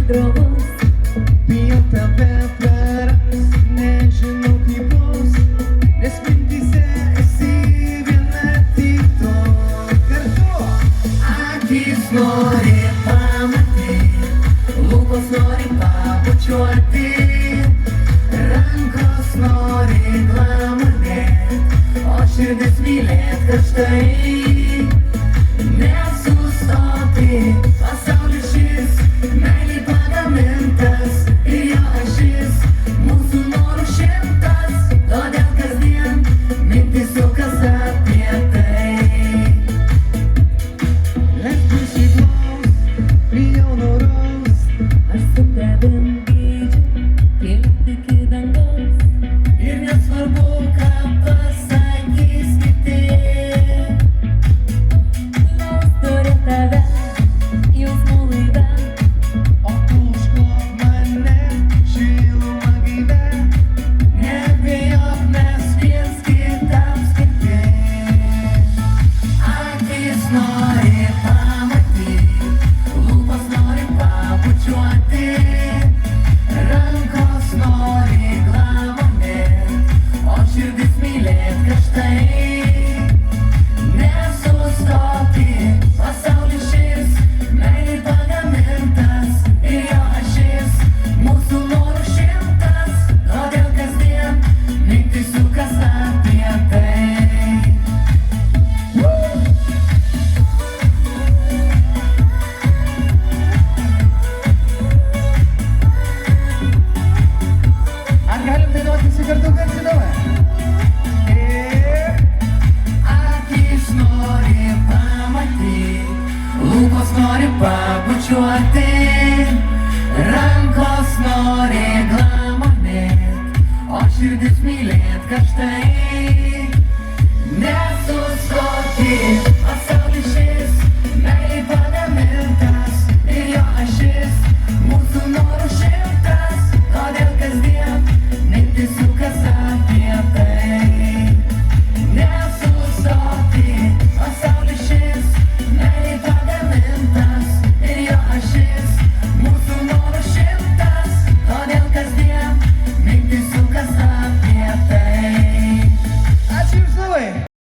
drovus. Bijau tave prarast, nežinau kaip bus, nes mintyse esi viena tik tu. Kartu! Akys nori pamatyti, lūpos nori pabučiuoti, rankos nori glamurėt, o širdis mylėt karštai. Nesustoti, pasaulis šis, meilei pagamintas ir jo ašis, mūsų norų šimtas, todėl kasdien mintis sukas apie tai. Leisk prisiklaus, bijau noros, Aš su tavim geidžiu kilti iki dangaus ir nesvarbu, ką pasakys kiti. Laus turi tave, jausmų laive, o tu užklok mane šilumą gyve. nebijok mes viens kitam skirti. Akys nori pamatyti, lūpos nori pabučiuoti, rankos nori glamurėt, o širdis mylėt karštai. Nesustoti, pasaulis šis, meilei pagamintas ir jo ašis, mūsų norų šimtas, todėl kasdien mintis sukas apie tai. Ar galim dainuoti visi kartu garsiai davai? Ir Akys nori pamatyti, lūpos nori pabučiuoti, rankos nori glamurėt, o širdis mylėt karštai.